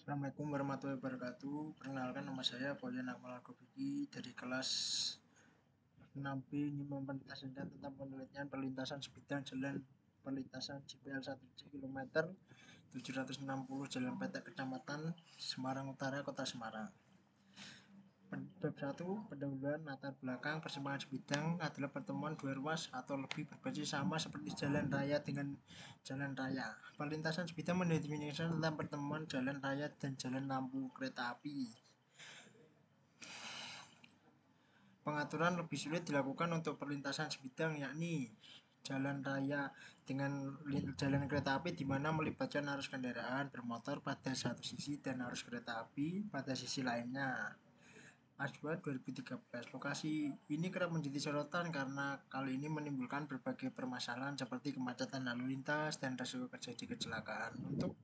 Assalamualaikum warahmatullahi wabarakatuh. Perkenalkan, nama saya Boyan Akmal Al-Gobiki dari kelas 6B Nyimpang Perlintasan dan tentang penelitian perlintasan sebidang jalan perlintasan JPL 1C kilometer 760 Jalan Petek Kecamatan Semarang Utara, Kota Semarang. Bab 1, pendahuluan latar belakang persimpangan sebidang adalah pertemuan dua ruas atau lebih berbasis sama seperti jalan raya dengan jalan raya. Perlintasan sebidang mendefinisikan tentang pertemuan jalan raya dan jalan lampu kereta api. Pengaturan lebih sulit dilakukan untuk perlintasan sebidang, yakni jalan raya dengan jalan kereta api di mana melibatkan arus kendaraan bermotor pada satu sisi dan arus kereta api pada sisi lainnya. A2 2013. Lokasi ini kerap menjadi sorotan karena kali ini menimbulkan berbagai permasalahan seperti kemacetan lalu lintas dan risiko terjadi kecelakaan. Untuk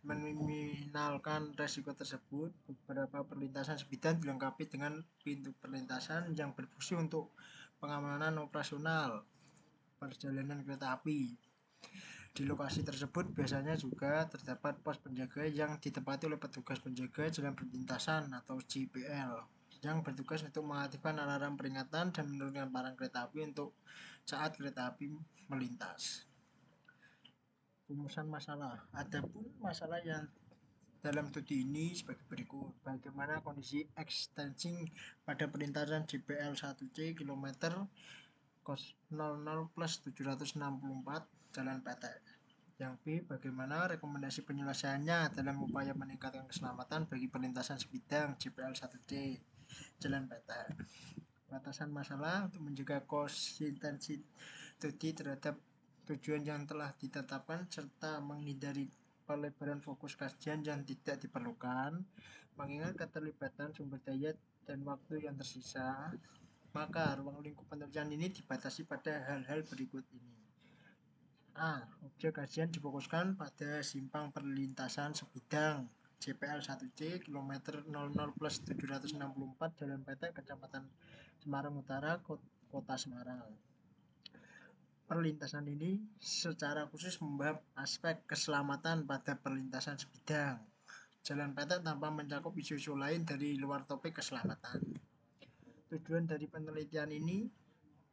meminimalkan resiko tersebut, beberapa perlintasan sebidang dilengkapi dengan pintu perlintasan yang berfungsi untuk pengamanan operasional perjalanan kereta api. Di lokasi tersebut biasanya juga terdapat pos penjaga yang ditempati oleh petugas penjaga jalan perlintasan atau JPL yang bertugas untuk mengaktifkan alarm peringatan dan menurunkan barang kereta api untuk saat kereta api melintas. Rumusan masalah. Adapun masalah yang dalam studi ini sebagai berikut. Bagaimana kondisi ekstensi pada perlintasan JPL 1C kilometer 00+764 Jalan Petek. Yang B, bagaimana rekomendasi penyelesaiannya dalam upaya meningkatkan keselamatan bagi perlintasan sebidang JPL 1C Jalan Petek. Batasan masalah untuk menjaga konsistensi studi terhadap tujuan yang telah ditetapkan serta menghindari pelebaran fokus kajian yang tidak diperlukan, mengingat keterlibatan sumber daya dan waktu yang tersisa, maka ruang lingkup penelitian ini dibatasi pada hal-hal berikut ini. A. Objek kajian difokuskan pada simpang perlintasan sebidang JPL 1C kilometer 00+764 Jalan Petek Kecamatan Semarang Utara, Kota Semarang. Perlintasan ini secara khusus membahas aspek keselamatan pada perlintasan sebidang Jalan Petek tanpa mencakup isu-isu lain dari luar topik keselamatan. Tujuan dari penelitian ini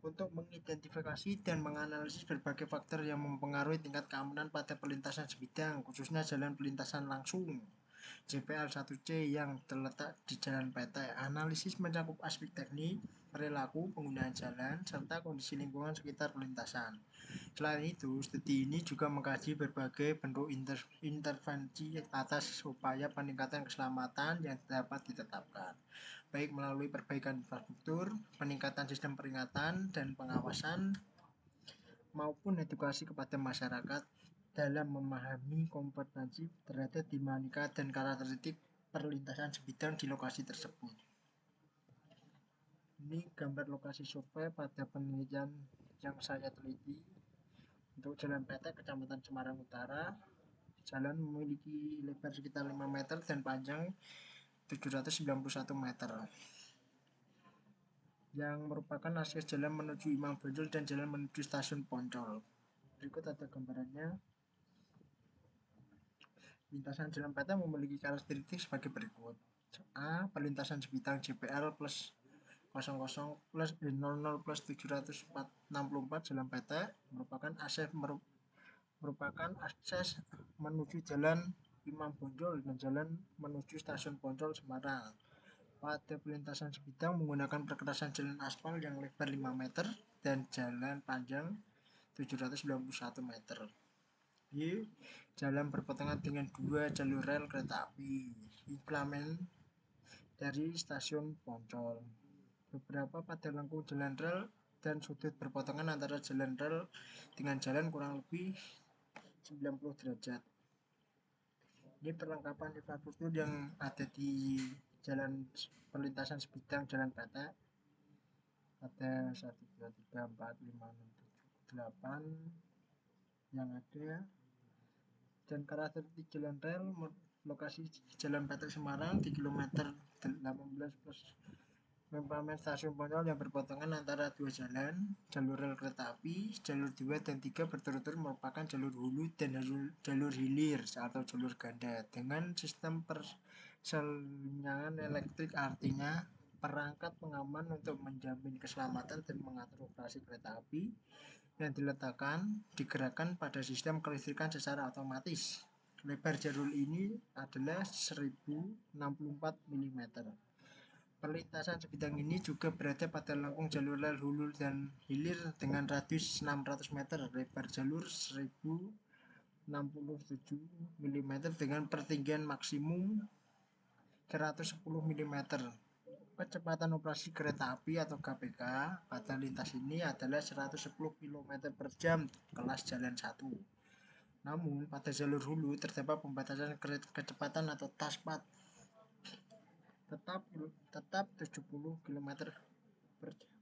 untuk mengidentifikasi dan menganalisis berbagai faktor yang mempengaruhi tingkat keamanan pada perlintasan sebidang, khususnya jalan perlintasan langsung JPL 1C yang terletak di Jalan Petek. Analisis mencakup aspek teknik, perilaku, penggunaan jalan, serta kondisi lingkungan sekitar perlintasan. Selain itu, studi ini juga mengkaji berbagai bentuk intervensi atas upaya peningkatan keselamatan yang dapat ditetapkan, baik melalui perbaikan infrastruktur, peningkatan sistem peringatan dan pengawasan, maupun edukasi kepada masyarakat dalam memahami kompetensi terhadap dinamika dan karakteristik perlintasan sebidang di lokasi tersebut. Ini gambar lokasi survei pada penelitian yang saya teliti untuk Jalan Petek Kecamatan Semarang Utara. Jalan memiliki lebar sekitar 5 meter dan panjang 791 meter, yang merupakan akses jalan menuju Imam Bonjol dan jalan menuju Stasiun Poncol. Berikut ada gambarannya. Lintasan Jalan Petek memiliki karakteristik sebagai berikut. A. Perlintasan sebidang JPL plus 00+764 Jalan Petek merupakan akses menuju jalan Imam Bonjol dan jalan menuju Stasiun Poncol Semarang. Pada perlintasan sebidang menggunakan perkerasan jalan aspal yang lebar 5 meter dan jalan panjang 791 meter. B. Jalan berpotongan dengan 2 jalur rel kereta api. Implement dari Stasiun Poncol. Beberapa pada lengkung jalan rel dan sudut berpotongan antara jalan rel dengan jalan kurang lebih 90 derajat. Ini perlengkapan infrastruktur yang ada di jalan perlintasan sebidang Jalan Petek. Ada 1, 2, 3, 4, 5, 6, 7, 8 yang ada. Dan karakteristik jalan rel lokasi Jalan Petek Semarang di kilometer 18+000 Umpamanya stasiun Poncol yang berpotongan antara dua jalan, jalur rel kereta api, jalur 2 dan 3 berturut-turut merupakan jalur hulu dan jalur hilir atau jalur ganda dengan sistem perselingan elektrik, artinya perangkat pengaman untuk menjamin keselamatan dan mengatur operasi kereta api yang digerakkan pada sistem kelistrikan secara otomatis. Lebar jalur ini adalah 1064 mm. Perlintasan sebidang ini juga berada pada lengkung jalur rel hulu dan hilir dengan radius 600 meter, lebar jalur 1067 mm dengan pertinggian maksimum 110 mm. Kecepatan operasi kereta api atau KPK pada lintas ini adalah 110 km per jam kelas jalan 1. Namun pada jalur hulu terdapat pembatasan kecepatan atau taspat tetap 70 km per jam.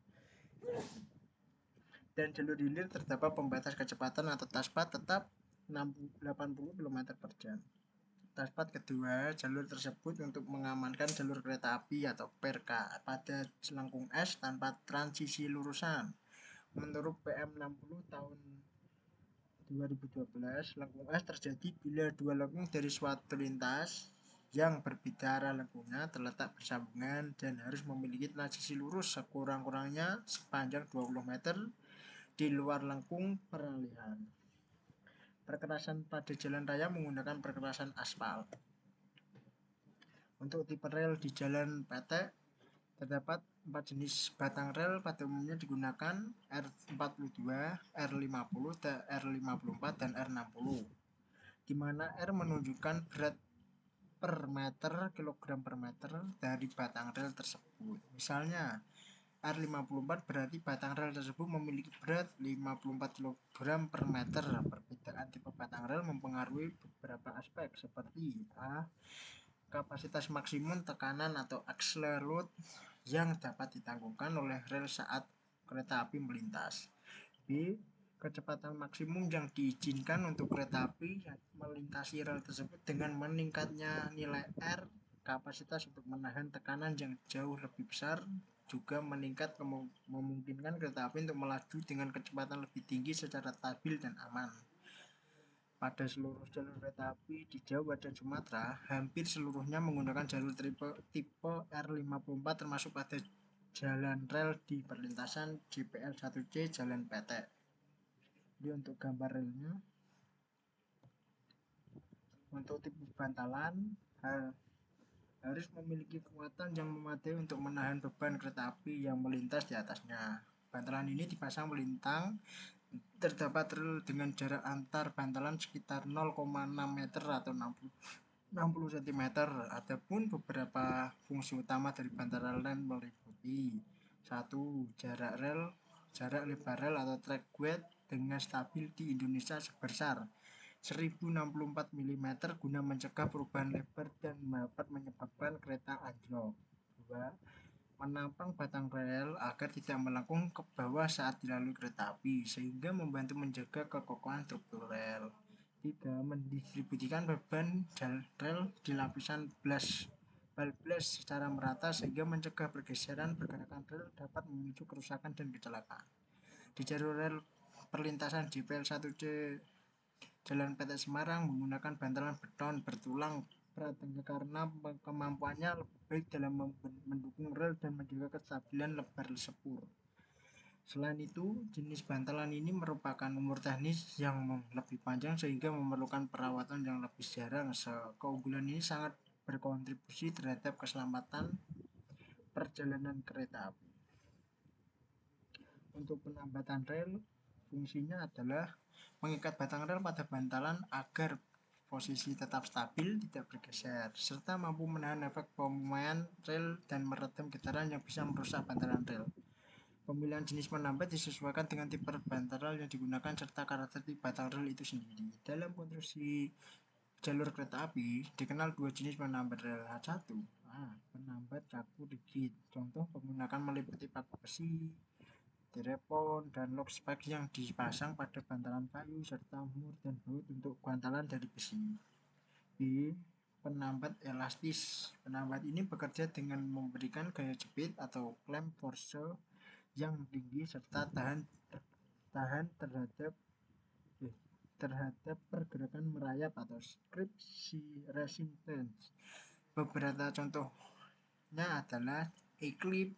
Dan jalur hilir terdapat pembatas kecepatan atau taspat tetap 80 km per jam. Taspat kedua jalur tersebut untuk mengamankan jalur kereta api atau PRK pada selengkung S tanpa transisi lurusan. Menurut PM60 tahun 2012, lengkung S terjadi bila dua lengkung dari suatu lintas yang berbeda arah lengkungnya terletak bersambungan dan harus memiliki transisi lurus sekurang-kurangnya sepanjang 20 meter di luar lengkung peralihan. Perkerasan pada jalan raya menggunakan perkerasan aspal. Untuk tipe rel di jalan PT terdapat 4 jenis batang rel, pada umumnya digunakan R42, R50, R54, dan R60, di mana R menunjukkan berat per meter, kilogram per meter dari batang rel tersebut. Misalnya R54 berarti batang rel tersebut memiliki berat 54 kg per meter. Perbedaan tipe batang rel mempengaruhi beberapa aspek seperti A. Kapasitas maksimum tekanan atau axle load yang dapat ditanggungkan oleh rel saat kereta api melintas. B. Kecepatan maksimum yang diizinkan untuk kereta api yang melintasi rel tersebut dengan meningkatnya nilai R. Kapasitas untuk menahan tekanan yang jauh lebih besar juga meningkat, memungkinkan kereta api untuk melaju dengan kecepatan lebih tinggi secara stabil dan aman. Pada seluruh jalur kereta api di Jawa dan Sumatera, hampir seluruhnya menggunakan jalur tipe R54 termasuk pada jalan rel di perlintasan JPL 1C Jalan PT. Ini untuk gambar relnya. Untuk tipe bantalan harus memiliki kekuatan yang memadai untuk menahan beban kereta api yang melintas di atasnya. Bantalan ini dipasang melintang. Terdapat rel dengan jarak antar bantalan sekitar 0,6 meter atau 60 cm. Adapun beberapa fungsi utama dari bantalan rel meliputi 1. Jarak lebar rel atau track width dengan stabil di Indonesia sebesar 1064 mm guna mencegah perubahan lebar dan dapat menyebabkan kereta anjlok. 2. Menampang batang rel agar tidak melengkung ke bawah saat dilalui kereta api sehingga membantu menjaga kekokohan struktur rel. 3. Mendistribusikan beban rel di lapisan bal-blas secara merata sehingga mencegah pergeseran pergerakan rel dapat memicu kerusakan dan kecelakaan. Di jalur rel perlintasan JPL 1C Jalan PT Semarang menggunakan bantalan beton bertulang berat karena kemampuannya lebih baik dalam mendukung rel dan menjaga kestabilan lebar sepur. Selain itu, jenis bantalan ini merupakan umur teknis yang lebih panjang sehingga memerlukan perawatan yang lebih jarang. Keunggulan ini sangat berkontribusi terhadap keselamatan perjalanan kereta api. Untuk penambatan rel, fungsinya adalah mengikat batang rel pada bantalan agar posisi tetap stabil, tidak bergeser, serta mampu menahan efek pemaian rel dan meredam getaran yang bisa merusak bantalan rel. Pemilihan jenis penambat disesuaikan dengan tipe bantalan yang digunakan serta karakteristik batang rel itu sendiri. Dalam konstruksi jalur kereta api dikenal dua jenis penambat rel. 1. Penambat kaku rigid. Contoh penggunaan meliputi paku besi, telepon, dan lock spike yang dipasang pada bantalan kayu serta mur dan baut untuk bantalan dari besi. B. penambat elastis. Penambat ini bekerja dengan memberikan gaya jepit atau clamp force yang tinggi serta tahan tahan terhadap terhadap pergerakan merayap atau script resistance. Beberapa contohnya adalah E-clip,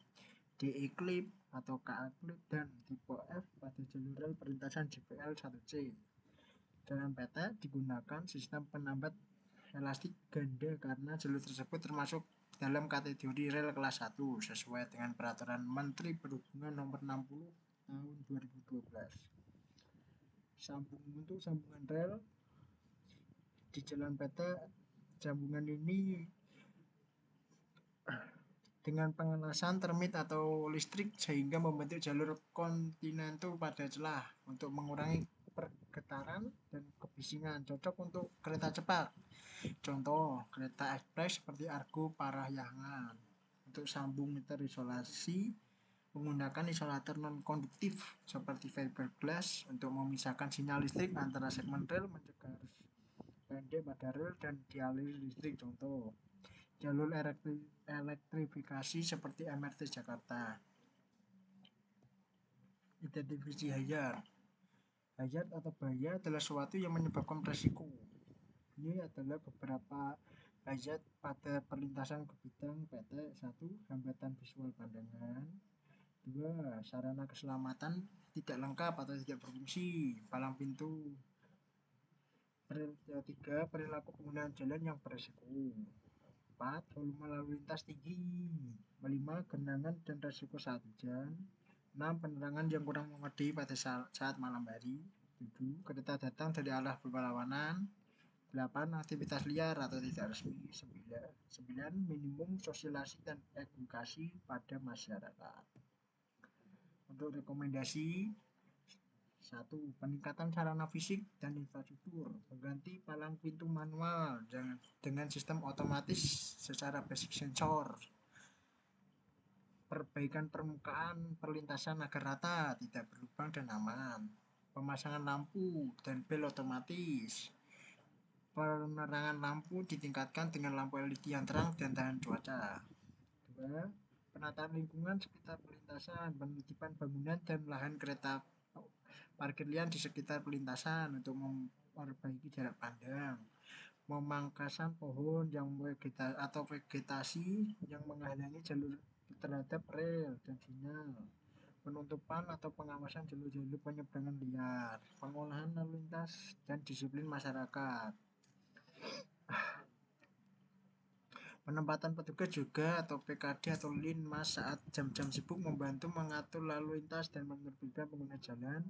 D-clip atau K-clip dan tipe F pada jalur rel perlintasan JPL 1C. Dalam PT digunakan sistem penambat elastik ganda karena jalur tersebut termasuk dalam kategori rel kelas 1 sesuai dengan peraturan Menteri Perhubungan nomor 60 tahun 2012. Untuk sambungan rel di jalan PT, sambungan ini dengan pengelasan termit atau listrik sehingga membentuk jalur kontinental pada celah untuk mengurangi pergetaran dan kebisingan, cocok untuk kereta cepat. Contoh, kereta ekspres seperti Argo Parahyangan. Untuk sambung terisolasi menggunakan isolator non-konduktif seperti fiberglass untuk memisahkan sinyal listrik antara segmen rel, mencegah arus pendek pada rel dan dialiri listrik. Contoh, jalur elektrifikasi seperti MRT Jakarta. Identifikasi hazard. Hazard atau bahaya adalah sesuatu yang menyebabkan resiko. Ini adalah beberapa hazard pada perlintasan ke bidang PT. 1. Hambatan visual pandangan. 2. Sarana keselamatan tidak lengkap atau tidak berfungsi, palang pintu. 3. Perilaku penggunaan jalan yang beresiko. 4. Volume lalu lintas tinggi. 5. Genangan dan resiko saat hujan. 6. Penerangan yang kurang memadai pada saat malam hari. 7. Kereta datang dari arah berlawanan. 8. Aktivitas liar atau tidak resmi. 9. Minimum sosialisasi dan edukasi pada masyarakat. Untuk rekomendasi: 1. Peningkatan sarana fisik dan infrastruktur, mengganti palang pintu manual dengan sistem otomatis secara basic sensor, perbaikan permukaan perlintasan agar rata, tidak berlubang dan aman, pemasangan lampu dan bel otomatis, penerangan lampu ditingkatkan dengan lampu LED yang terang dan tahan cuaca. 2. Penataan lingkungan sekitar perlintasan, penertiban bangunan dan lahan kereta parkir liar di sekitar perlintasan untuk memperbaiki jarak pandang, memangkasan pohon yang vegetasi yang menghalangi jalur terhadap rel dan sinyal, penutupan atau pengawasan jalur-jalur penyeberangan liar, pengolahan lalu lintas dan disiplin masyarakat. Penempatan petugas juga atau PKD atau Linmas saat jam-jam sibuk membantu mengatur lalu lintas dan menertibkan pengguna jalan.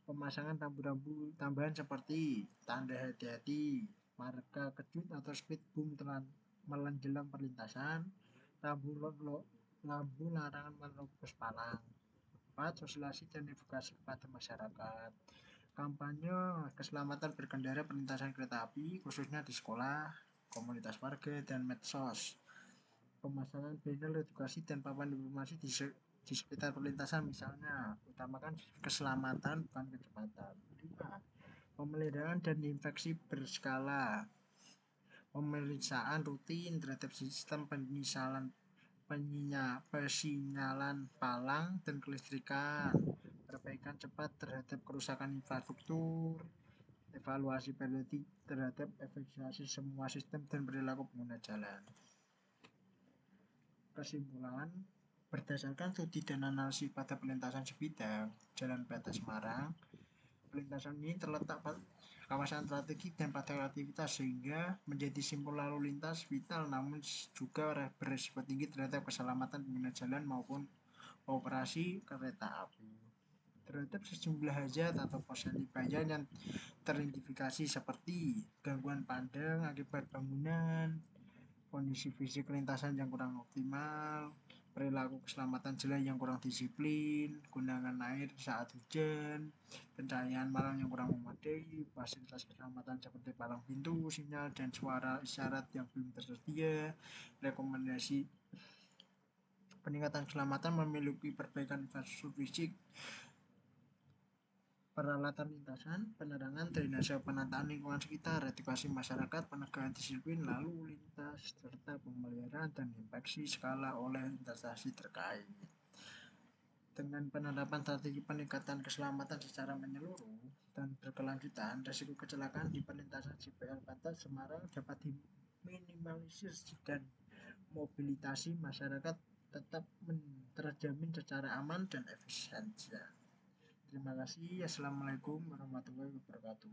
Pemasangan rambu-rambu tambahan seperti tanda hati-hati, marka kejut atau speed bump menjelang perlintasan, lampu larangan menerobos palang. 4. Sosialisasi dan edukasi kepada masyarakat. Kampanye keselamatan berkendara perlintasan kereta api khususnya di sekolah, komunitas warga, dan medsos. Pemasangan banner edukasi dan papan informasi di sekitar perlintasan, misalnya utamakan keselamatan bukan kecepatan. 5. Pemeliharaan dan infeksi berskala, pemeriksaan rutin terhadap sistem pesinyalan palang dan kelistrikan, perbaikan cepat terhadap kerusakan infrastruktur, evaluasi periodik terhadap efisiensi semua sistem dan perilaku pengguna jalan. Kesimpulan, berdasarkan studi dan analisis pada perlintasan sebidang Jalan PT Semarang, perlintasan ini terletak pada kawasan strategis dan pada aktivitas sehingga menjadi simpul lalu lintas vital, namun juga beresiko tinggi terhadap keselamatan pengguna jalan maupun operasi kereta api. Terhadap sejumlah hajat atau potensi bahaya yang teridentifikasi seperti gangguan pandang akibat bangunan, kondisi fisik lintasan yang kurang optimal, perilaku keselamatan jalan yang kurang disiplin, genangan air saat hujan, pencahayaan malam yang kurang memadai, fasilitas keselamatan seperti palang pintu, sinyal, dan suara isyarat yang belum tersedia. Rekomendasi: peningkatan keselamatan memiliki perbaikan infrastruktur fisik, peralatan lintasan, penerangan, drainase, penataan lingkungan sekitar, edukasi masyarakat, penegakan disiplin, lalu lintas, serta pemeliharaan dan inspeksi skala oleh instansi terkait. Dengan penerapan strategi peningkatan keselamatan secara menyeluruh dan berkelanjutan, risiko kecelakaan di perlintasan JPL Banten Semarang dapat diminimalisir dan mobilitasi masyarakat tetap terjamin secara aman dan efisien. Terima kasih. Assalamualaikum warahmatullahi wabarakatuh.